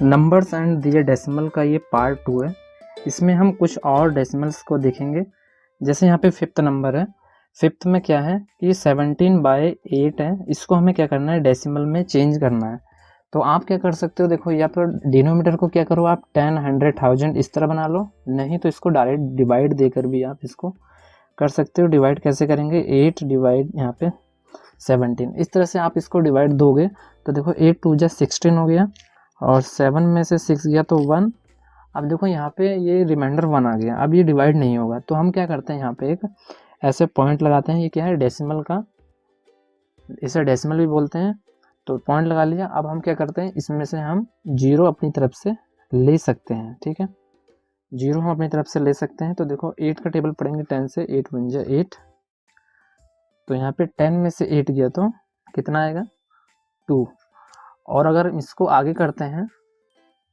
Numbers and दिए decimal का ये पार्ट 2 है। इसमें हम कुछ और डेसिमल्स को देखेंगे। जैसे यहाँ पे फिफ्थ नंबर है, फिफ्थ में क्या है कि 17/8 है, इसको हमें क्या करना है, डेसिमल में चेंज करना है। तो आप क्या कर सकते हो, देखो या फिर डिनोमीटर को क्या करो आप 10, 100, 1000 इस तरह बना लो, नहीं तो इसको डायरेक्ट डिवाइड देकर भी आप इसको कर सकते हो। डिवाइड कैसे करेंगे, 8 डिवाइड यहाँ पे 17, इस तरह से आप इसको डिवाइड दोगे तो देखो 8 2 जा 16 हो गया और 7 में से 6 गया तो 1। अब देखो यहाँ पे ये रिमाइंडर 1 आ गया, अब ये डिवाइड नहीं होगा तो हम क्या करते हैं यहाँ पे एक ऐसे पॉइंट लगाते हैं। ये क्या है, डेसिमल का, इसे डेसिमल भी बोलते हैं। तो पॉइंट लगा लिया। अब हम क्या करते हैं, इसमें से हम 0 अपनी तरफ से ले सकते हैं। ठीक है, 0 हम अपनी तरफ से ले सकते हैं। तो देखो 8 का टेबल पढ़ेंगे, 10 से 8 बन जाए 8, तो यहाँ पे 10 में से 8 गया तो कितना आएगा 2। और अगर इसको आगे करते हैं,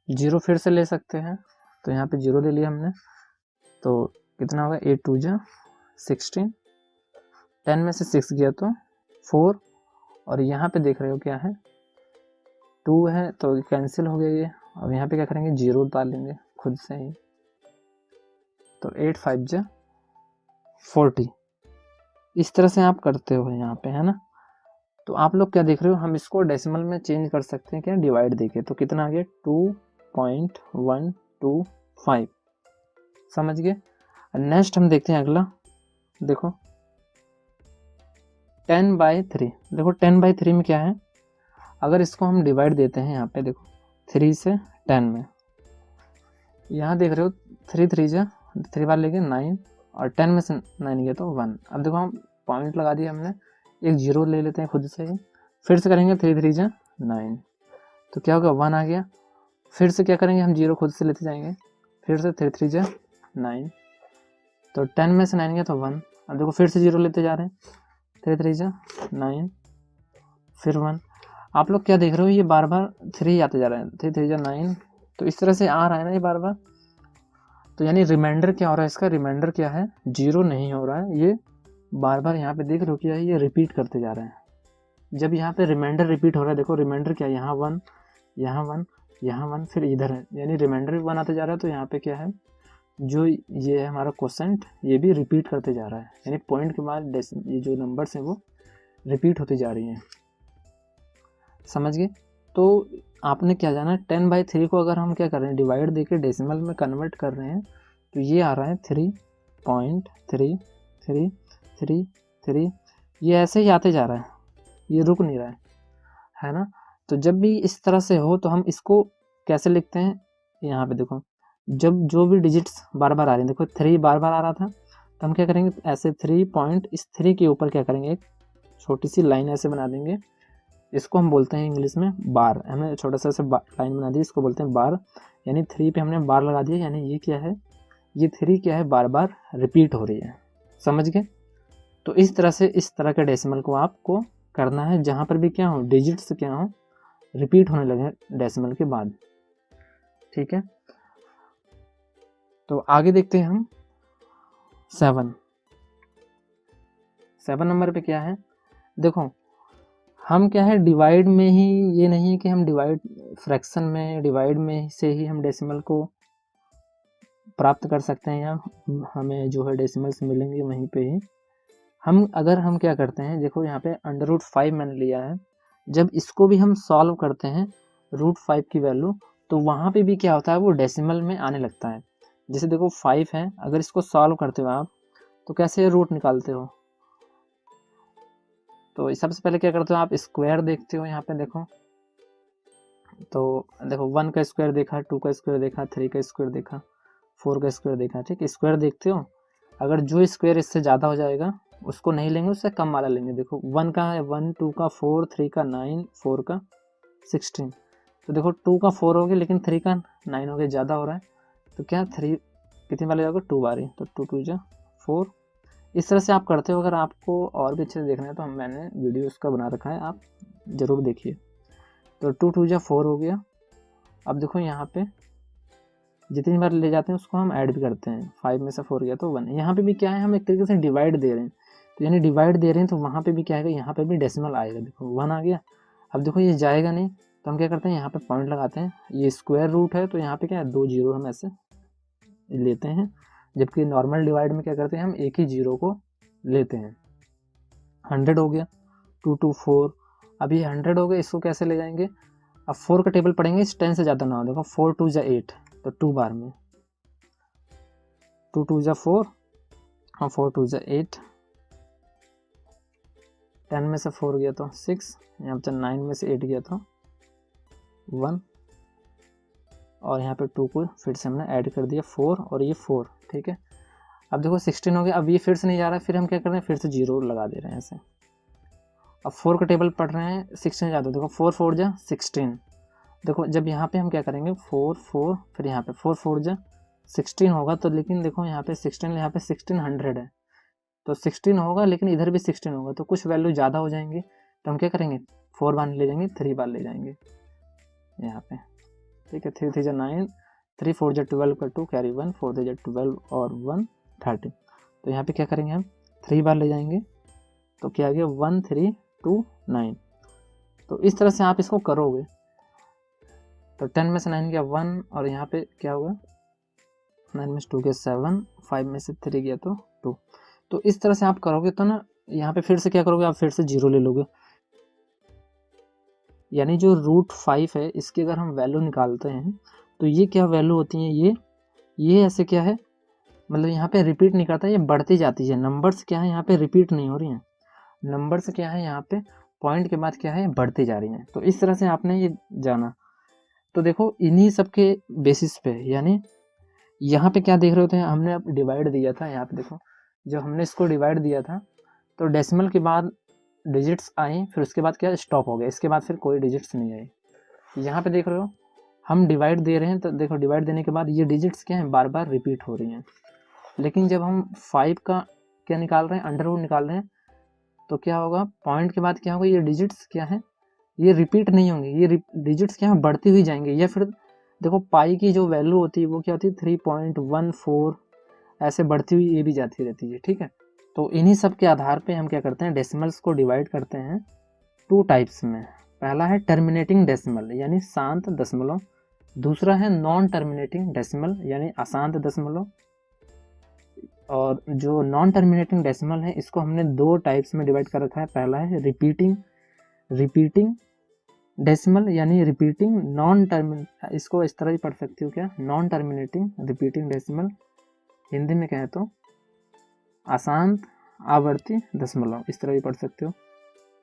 0 फिर से ले सकते हैं, तो यहाँ पे 0 ले लिया हमने, तो कितना होगा 8 2 जा 16, 10 में से 6 गया तो 4, और यहाँ पे देख रहे हो क्या है 2 है तो कैंसिल हो गया ये। अब यहाँ पे क्या करेंगे, 0 डालेंगे खुद से ही, तो 8 5 जा 40। इस तरह से आप करते हो यहाँ पे, है ना। तो आप लोग क्या देख रहे हो, हम इसको डेसिमल में चेंज कर सकते हैं क्या, डिवाइड देके। तो कितना आ गया 2.125, समझ गए। नेक्स्ट हम देखते हैं अगला, देखो 10/3। देखो 10/3 में क्या है, अगर इसको हम डिवाइड देते हैं यहाँ पे, देखो 3 से 10 में, यहाँ देख रहे हो 3 3 जा 3 बार लेके 9, और 10 में से 9 गया तो 1। अब देखो हम पॉइंट लगा दिया हमने, एक 0 ले लेते हैं खुद से ही, फिर से करेंगे 3 3 जा 9, तो क्या होगा 1 आ गया। फिर से क्या करेंगे हम, 0 खुद से लेते जाएंगे, फिर से 3 3 जा 9, तो 10 में से 9 गया तो 1। अब देखो फिर से 0 लेते जा रहे हैं, 3 3 जा 9, फिर 1। आप लोग क्या देख रहे हो, ये बार बार 3 आते जा रहे हैं, 3 3 जा 9, तो इस तरह से आ रहा है ना ये बार बार। तो यानी रिमाइंडर क्या हो रहा है, इसका रिमाइंडर क्या है, 0 नहीं हो रहा है, ये बार बार यहाँ पे देख रहे हो क्या है, ये रिपीट करते जा रहे हैं। जब यहाँ पे रिमाइंडर रिपीट हो रहा है, देखो रिमाइंडर क्या है, यहाँ 1, यहाँ 1, यहाँ 1, फिर इधर है, यानी रिमाइंडर भी 1 आते जा रहा है। तो यहाँ पे क्या है, जो ये है हमारा क्वोशेंट, ये भी रिपीट करते जा रहा है, यानी पॉइंट के बाद ये जो नंबर्स हैं वो रिपीट होती जा रही हैं, समझ गए। तो आपने क्या जाना, 10/3 को अगर हम क्या कर रहे हैं, डिवाइड देके डेसिमल में कन्वर्ट कर रहे हैं, तो ये आ रहा है 3.33333, ये ऐसे ही आते जा रहा है, ये रुक नहीं रहा है ना। तो जब भी इस तरह से हो तो हम इसको कैसे लिखते हैं, यहाँ पे देखो जब जो भी डिजिट्स बार बार आ रही हैं, देखो 3 बार बार आ रहा था, तो हम क्या करेंगे, ऐसे 3 पॉइंट, इस 3 के ऊपर क्या करेंगे, एक छोटी सी लाइन ऐसे बना देंगे, इसको हम बोलते हैं इंग्लिश में बार। हमने छोटा सा ऐसे लाइन बना दी, इसको बोलते हैं बार, यानी 3 पे हमने बार लगा दिया, यानी ये क्या है, ये 3 क्या है, बार बार रिपीट हो रही है, समझ गए। तो इस तरह से इस तरह के डेसिमल को आपको करना है, जहाँ पर भी क्या हो, डिजिट्स क्या हो, रिपीट होने लगे डेसिमल के बाद। ठीक है, तो आगे देखते हैं हम 7 नंबर पे क्या है, देखो हम क्या है, डिवाइड में ही, ये नहीं है कि हम डिवाइड फ्रैक्शन में, डिवाइड में से ही हम डेसिमल को प्राप्त कर सकते हैं, या हमें जो है डेसिमल्स मिलेंगे वहीं पे ही हम, अगर हम क्या करते हैं, देखो यहाँ पे √5 मैंने लिया है, जब इसको भी हम सॉल्व करते हैं √5 की वैल्यू, तो वहाँ पे भी क्या होता है, वो डेसिमल में आने लगता है। जैसे देखो 5 है, अगर इसको सॉल्व करते हो आप, तो कैसे रूट निकालते हो, तो सबसे पहले क्या करते हो आप, स्क्वायर देखते हो। यहाँ पे देखो, तो देखो 1 का स्क्वायर देखा, 2 का स्क्वायर देखा, 3 का स्क्वायर देखा, 4 का स्क्वायर देखा, ठीक, स्क्वायर देखते हो। अगर जो स्क्वायर इससे ज़्यादा हो जाएगा उसको नहीं लेंगे, उससे कम वाला लेंगे। देखो 1 का है 1, 2 का 4, 3 का 9, 4 का 16, तो देखो 2 का 4 हो गया, लेकिन 3 का 9 हो गया, ज़्यादा हो रहा है, तो क्या 3 कितनी बार जाएगा, 2 बार ही, तो 2 2 जा 4। इस तरह से आप करते हो। अगर आपको और भी अच्छे से देखना है तो मैंने वीडियो उसका बना रखा है, आप ज़रूर देखिए। तो 2 2 जा 4 हो गया। अब देखो यहाँ पे जितनी बार ले जाते हैं उसको हम ऐड भी करते हैं, 5 में से 4 गया तो 1। यहाँ पे भी क्या है, हम एक तरीके से डिवाइड दे रहे हैं, तो यानी डिवाइड दे रहे हैं, तो वहाँ पे भी क्या आएगा, यहाँ पे भी डेसिमल आएगा। देखो 1 आ गया, अब देखो ये जाएगा नहीं, तो हम क्या करते हैं, यहाँ पे पॉइंट लगाते हैं, ये स्क्वायर रूट है तो यहाँ पे क्या है 2 जीरो हम ऐसे लेते हैं, जबकि नॉर्मल डिवाइड में क्या करते हैं हम एक ही जीरो को लेते हैं। 100 हो गया, 2 2 4, अब ये 100 हो गया, इसको कैसे ले जाएंगे, अब 4 का टेबल पढ़ेंगे, इस 10 से ज़्यादा ना हो, देखो 4 2 जा 8, तो 2 बार में 2 2 जा 4 और 4 2 जा 8, 10 में से 4 गया तो 6, यहाँ पे 9 में से 8 गया तो 1, और यहाँ पे 2 को फिर से हमने ऐड कर दिया 4 और ये 4, ठीक है। अब देखो 16 हो गया, अब ये फिर से नहीं जा रहा है, फिर हम क्या कर रहे हैं, फिर से जीरो लगा दे रहे हैं ऐसे। अब 4 का टेबल पढ़ रहे हैं, 16 ज़्यादा, देखो 4 4 जा 16, देखो जब यहाँ पे हम क्या करेंगे 4 4, फिर यहाँ पे 4 4 जा 16 होगा, तो लेकिन देखो यहाँ पे 16, यहाँ पे 1600 है, तो 16 होगा, लेकिन इधर भी 16 होगा, तो कुछ वैल्यू ज़्यादा हो जाएंगे, तो हम क्या करेंगे 4 बार ले जाएंगे, 3 बार ले जाएंगे यहाँ पे, ठीक है। 3 3 जा 9, 3 4 जा 12 का 2 कैरी 1, 4 3 जा 12 और 1 13, तो यहाँ पे क्या करेंगे हम 3 बार ले जाएंगे, तो क्या आ गया 1 3 2 9। तो इस तरह से आप इसको करोगे, तो 10 में से 9 गया 1, और यहाँ पे क्या होगा 9 में से 2 गया 7, 5 में से 3 गया तो 2। तो इस तरह से आप करोगे तो ना यहाँ पे फिर से क्या करोगे, आप फिर से जीरो ले लोगे, यानी जो रूट 5 है इसकी अगर हम वैल्यू निकालते हैं तो ये क्या वैल्यू होती है, ये ऐसे क्या है, मतलब यहाँ पे रिपीट नहीं करता, ये बढ़ती जाती है, नंबर्स क्या है यहाँ पे रिपीट नहीं हो रही हैं, नंबर्स क्या है यहाँ पे पॉइंट के बाद क्या है बढ़ती जा रही हैं। तो इस तरह से आपने ये जाना, तो देखो इन्हीं सब के बेसिस पे, यानी यहाँ पे क्या देख रहे होते हैं, हमने अब डिवाइड दिया था, यहाँ पे देखो जब हमने इसको डिवाइड दिया था तो डेसिमल के बाद डिजिट्स आई, फिर उसके बाद क्या स्टॉप हो गया, इसके बाद फिर कोई डिजिट्स नहीं आई। यहाँ पे देख रहे हो हम डिवाइड दे रहे हैं, तो देखो डिवाइड देने के बाद ये डिजिट्स क्या हैं बार बार रिपीट हो रही हैं, लेकिन जब हम 5 का क्या निकाल रहे हैं, अंडर रूट निकाल रहे हैं, तो क्या होगा पॉइंट के बाद क्या होगा, ये डिजिट्स क्या है ये रिपीट नहीं होंगे, ये डिजिट्स क्या है बढ़ती हुई जाएंगे, या फिर देखो पाई की जो वैल्यू होती है वो क्या होती है 3.14, ऐसे बढ़ती हुई ये भी जाती रहती है, ठीक है। तो इन्हीं सब के आधार पे हम क्या करते हैं डेसिमल्स को डिवाइड करते हैं 2 टाइप्स में। पहला है टर्मिनेटिंग डेसिमल यानी शांत दशमलव, दूसरा है नॉन टर्मिनेटिंग डेसिमल यानी अशांत दशमलव। और जो नॉन टर्मिनेटिंग डेसिमल है इसको हमने 2 टाइप्स में डिवाइड कर रखा है। पहला है रिपीटिंग डेसिमल यानी रिपीटिंग नॉन टर्मिन, इसको इस तरह भी पढ़ सकती हो क्या, non terminating repeating decimal, Hindi में कहें तो अशांत आवर्ती दशमलव, इस तरह भी पढ़ सकते हो।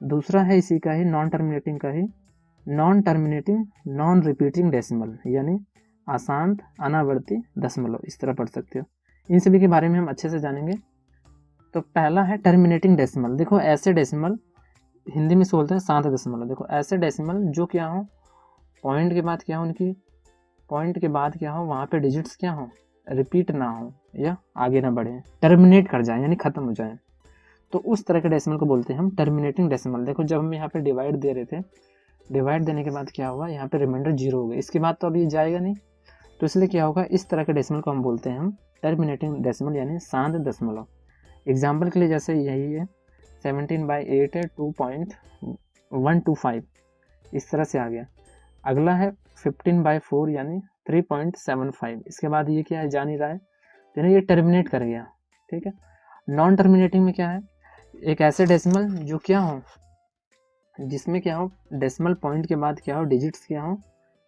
दूसरा है इसी का ही नॉन टर्मिनेटिंग का ही non terminating non repeating decimal यानी अशांत अनावर्ती दशमलव, इस तरह पढ़ सकते हो। इन सभी के बारे में हम अच्छे से जानेंगे। तो पहला है टर्मिनेटिंग डेसिमल। देखो ऐसे डेसिमल हिंदी में से बोलते हैं शांत दशमलव। देखो ऐसे डेसिमल जो क्या हो पॉइंट के बाद क्या हो, उनकी पॉइंट के बाद क्या हो वहाँ पे डिजिट्स क्या हो रिपीट ना हो या आगे ना बढ़े, टर्मिनेट कर जाए यानी खत्म हो जाए, तो उस तरह के डेसिमल को बोलते हैं हम टर्मिनेटिंग डेसिमल। देखो जब हम यहाँ पे डिवाइड दे रहे थे, डिवाइड देने के बाद क्या हुआ यहाँ पे रिमाइंडर 0 हो गया, इसके बाद तो अभी जाएगा नहीं, तो इसलिए क्या होगा इस तरह के डेसिमल को हम बोलते हैं हम टर्मिनेटिंग डेसिमल यानी शांत दशमलव। एग्जाम्पल के लिए जैसे यही है 17/8 है 2.125, इस तरह से आ गया। अगला है 15/4 यानी 3.75, इसके बाद ये क्या है जा नहीं रहा है, तो ये टर्मिनेट कर गया, ठीक है। नॉन टर्मिनेटिंग में क्या है, एक ऐसे डेसिमल जो क्या हो जिसमें क्या हो डेसिमल पॉइंट के बाद क्या हो डिजिट्स क्या हो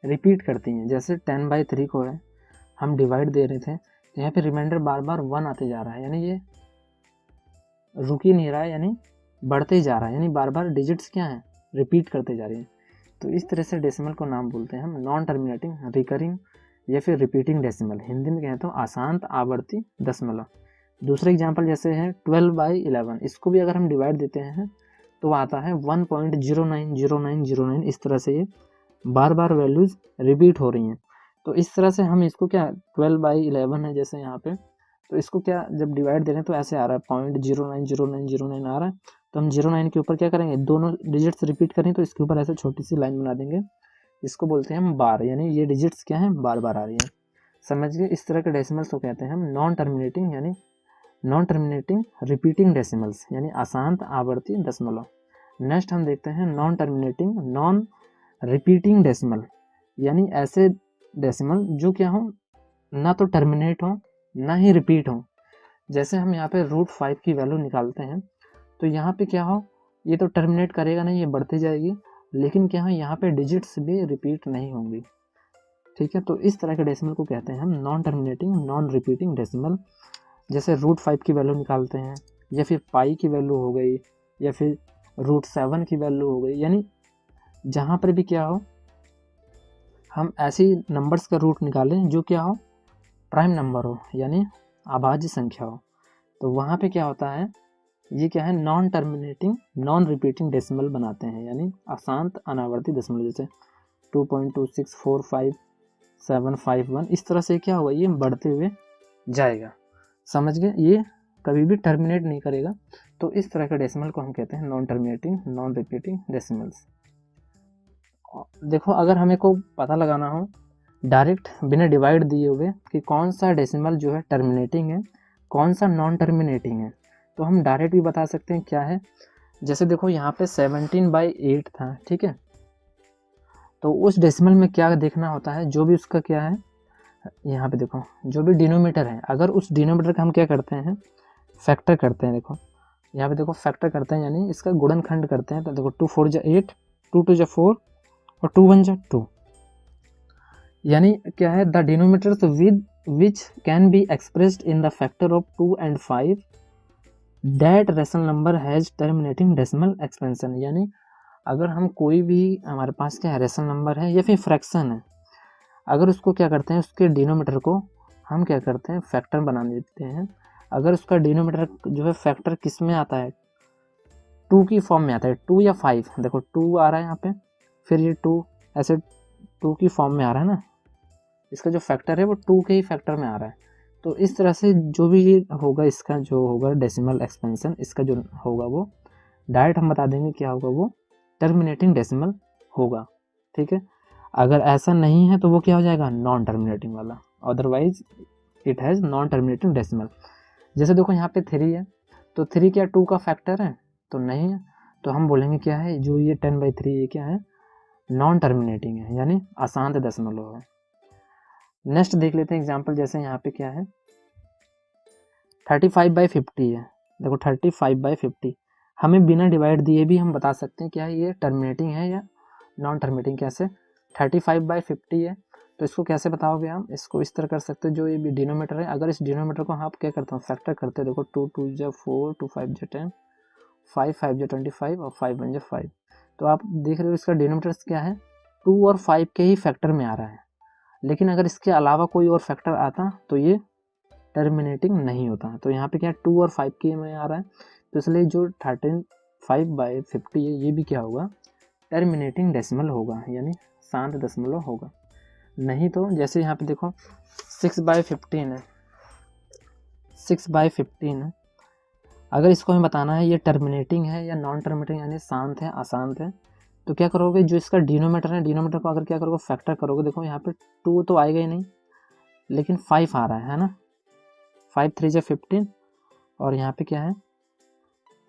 रिपीट करती हैं। जैसे 10/3 को है हम डिवाइड दे रहे थे, तो यहाँ पे रिमाइंडर बार बार 1 आते जा रहा है, यानी ये रुक ही नहीं रहा है, यानी बढ़ते ही जा रहा है, यानी बार बार डिजिट्स क्या हैं रिपीट करते जा रही हैं। तो इस तरह से डेसिमल को नाम बोलते हैं हम नॉन टर्मिनेटिंग, रिकरिंग या फिर रिपीटिंग डेसिमल, हिंदी में कहें तो अशांत आवर्ती दशमलव। दूसरा एग्जाम्पल जैसे है 12/11, इसको भी अगर हम डिवाइड देते हैं तो आता है 1.090909, इस तरह से ये बार बार वैल्यूज रिपीट हो रही हैं। तो इस तरह से हम इसको क्या 12/11 है जैसे यहाँ पे, तो इसको क्या जब डिवाइड दे रहे हैं तो ऐसे आ रहा है 0.090909 आ रहा है, तो हम 09 के ऊपर क्या करेंगे दोनों डिजिट्स रिपीट करें तो इसके ऊपर ऐसे छोटी सी लाइन बना देंगे, इसको बोलते हैं हम बार, यानी ये डिजिट्स क्या हैं बार बार आ रही हैं। समझ गए, इस तरह के डेसिमल्स को कहते हैं हम नॉन टर्मिनेटिंग यानी नॉन टर्मिनेटिंग रिपीटिंग डेसिमल्स यानी अशांत आवर्ती दशमलव। नेक्स्ट हम देखते हैं non terminating non repeating decimal, यानी ऐसे डेसिमल जो क्या हो, ना तो टर्मिनेट हो ना ही रिपीट हो। जैसे हम यहाँ पे √5 की वैल्यू निकालते हैं तो यहाँ पे क्या हो, ये तो टर्मिनेट करेगा नहीं, ये बढ़ती जाएगी, लेकिन क्या हो यहाँ पे डिजिट्स भी रिपीट नहीं होंगी। ठीक है, तो इस तरह के डेसिमल को कहते हैं हम non terminating non repeating decimal. जैसे √5 की वैल्यू निकालते हैं, या फिर पाई की वैल्यू हो गई, या फिर √7 की वैल्यू हो गई, यानी जहाँ पर भी क्या हो हम ऐसी नंबर्स का रूट निकालें जो क्या हो, प्राइम नंबर हो, यानी अभाज्य संख्या हो। तो वहाँ पे क्या होता है, ये क्या है, non terminating non repeating decimal बनाते हैं, यानी अशांत अनावर्ती दशमलव। जैसे 2.2645751, इस तरह से क्या होगा, ये बढ़ते हुए जाएगा। समझ गए, ये कभी भी टर्मिनेट नहीं करेगा। तो इस तरह के डेसिमल को हम कहते हैं non terminating non repeating decimals. देखो, अगर हमें को पता लगाना हो डायरेक्ट बिना डिवाइड दिए हुए कि कौन सा डेसिमल जो है टर्मिनेटिंग है, कौन सा नॉन टर्मिनेटिंग है, तो हम डायरेक्ट भी बता सकते हैं क्या है। जैसे देखो यहाँ पे 17/8 था, ठीक है, तो उस डेसिमल में क्या देखना होता है, जो भी उसका क्या है, यहाँ पे देखो जो भी डिनोमीटर है, अगर उस डिनोमीटर का हम क्या करते हैं, फैक्टर करते हैं। देखो यहाँ पे देखो फैक्टर करते हैं, यानी इसका गुणनखंड करते हैं। तो देखो 2 4 = 8, 2 2 = 4 और 2 1 = 2, यानी क्या है, the denominators with which can be expressed in the factor of 2 and 5 that rational number has terminating decimal expansion. यानी अगर हम कोई भी हमारे पास क्या है, रेशनल नंबर है या फिर फ्रैक्शन है, अगर उसको क्या करते हैं, उसके डिनोमीटर को हम क्या करते हैं, फैक्टर बना देते हैं। अगर उसका डिनोमीटर जो है फैक्टर किस में आता है, 2 की फॉर्म में आता है, 2 या 5, देखो 2 आ रहा है यहाँ पे, फिर ये 2 ऐसे 2 की फॉर्म में आ रहा है ना, इसका जो फैक्टर है वो 2 के ही फैक्टर में आ रहा है। तो इस तरह से जो भी ये होगा, इसका जो होगा डेसिमल एक्सपेंशन, इसका जो होगा वो डायरेक्ट हम बता देंगे क्या होगा, वो टर्मिनेटिंग डेसिमल होगा। ठीक है, अगर ऐसा नहीं है तो वो क्या हो जाएगा, नॉन टर्मिनेटिंग वाला, otherwise it has non terminating decimal. जैसे देखो यहाँ पे 3 है, तो 3 क्या 2 का फैक्टर है, तो नहीं है, तो हम बोलेंगे क्या है, जो ये 10/3 ये क्या है, नॉन टर्मिनेटिंग है, यानी अशांत दशमलव है। नेक्स्ट देख लेते हैं एग्जाम्पल। जैसे यहाँ पे क्या है, 35/50 है। देखो 35/50 हमें बिना डिवाइड दिए भी हम बता सकते हैं क्या है, ये टर्मिनेटिंग है या नॉन टर्मिनेटिंग। कैसे, 35/50 है, तो इसको कैसे बताओगे हम, इसको इस तरह कर सकते हैं, जो ये डिनोमीटर है, अगर इस डिनोमीटर को आप क्या करते हो, फैक्टर करते हैं। देखो 2 2 = 4, 2 5 = 10, 5 5 = 25 और 5 1 = 5। तो आप देख रहे हो इसका डिनोमीटर क्या है, 2 और 5 के ही फैक्टर में आ रहा है। लेकिन अगर इसके अलावा कोई और फैक्टर आता तो ये टर्मिनेटिंग नहीं होता। तो यहाँ पे क्या 2 और 5 के में आ रहा है, तो इसलिए जो 35/50 है ये भी क्या होगा, टर्मिनेटिंग डेसिमल होगा, यानी शांत दशमलव होगा। नहीं तो जैसे यहाँ पे देखो 6/15 है, 6/15 है, अगर इसको हमें बताना है ये टर्मिनेटिंग है या नॉन टर्मिनेटिंग, यानी शांत है अशांत है, तो क्या करोगे, जो इसका डिनोमीटर है, डिनोमीटर को अगर क्या करोगे, फैक्टर करोगे। देखो यहाँ पे 2 तो आएगा ही नहीं, लेकिन 5 आ रहा है ना, 5 3 = 15 और यहाँ पे क्या है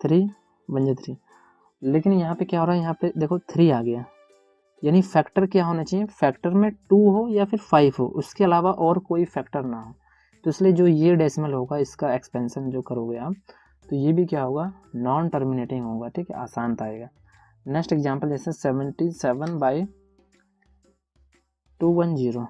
3 1 = 3, लेकिन यहाँ पे क्या हो रहा है, यहाँ पे देखो 3 आ गया, यानी फैक्टर क्या होना चाहिए, फैक्टर में 2 हो या फिर 5 हो, उसके अलावा और कोई फैक्टर ना हो। तो इसलिए जो ये डेसिमल होगा, इसका एक्सपेंशन जो करोगे आप, तो ये भी क्या होगा, नॉन टर्मिनेटिंग होगा। ठीक है, आसान आएगा। नेक्स्ट एग्जांपल जैसे 77/210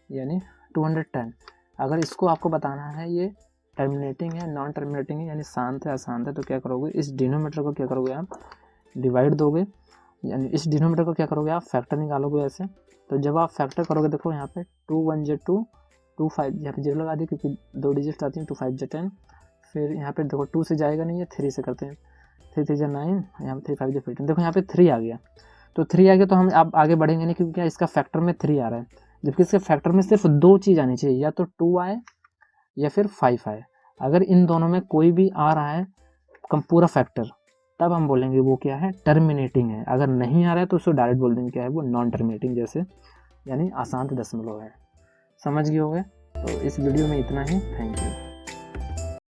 यानी 210, अगर इसको आपको बताना है ये टर्मिनेटिंग है नॉन टर्मिनेटिंग है, यानी शांत है अशांत है, तो क्या करोगे, इस डिनोमीटर को क्या करोगे आप, डिवाइड दोगे, यानी इस डिनोमीटर को क्या करोगे आप, फैक्टर निकालोगे ऐसे। तो जब आप फैक्टर करोगे, देखो यहाँ पे 2 1 = 2, 2 5 यहाँ पे 0 लगा दी क्योंकि 2 डिजिट आती हैं, 2 5 = 10, फिर यहाँ पे देखो 2 से जाएगा नहीं है, 3 से करते हैं, 3 3 = 9, यहाँ पे 3 5 = 15। देखो यहाँ पे 3 आ गया, तो 3 आ गया तो हम अब आगे बढ़ेंगे नहीं, क्योंकि क्या इसका फैक्टर में 3 आ रहा है, जबकि इसके फैक्टर में सिर्फ 2 चीज़ आनी चाहिए, या तो 2 आए या फिर 5 आए। अगर इन दोनों में कोई भी आ रहा है पूरा फैक्टर, तब हम बोलेंगे वो क्या है, टर्मिनेटिंग है। अगर नहीं आ रहा है तो उसको डायरेक्ट बोल देंगे क्या है, वो नॉन टर्मिनेटिंग, जैसे यानी अशांत दशमलव है। समझ गए होंगे। तो इस वीडियो में इतना ही, थैंक यू।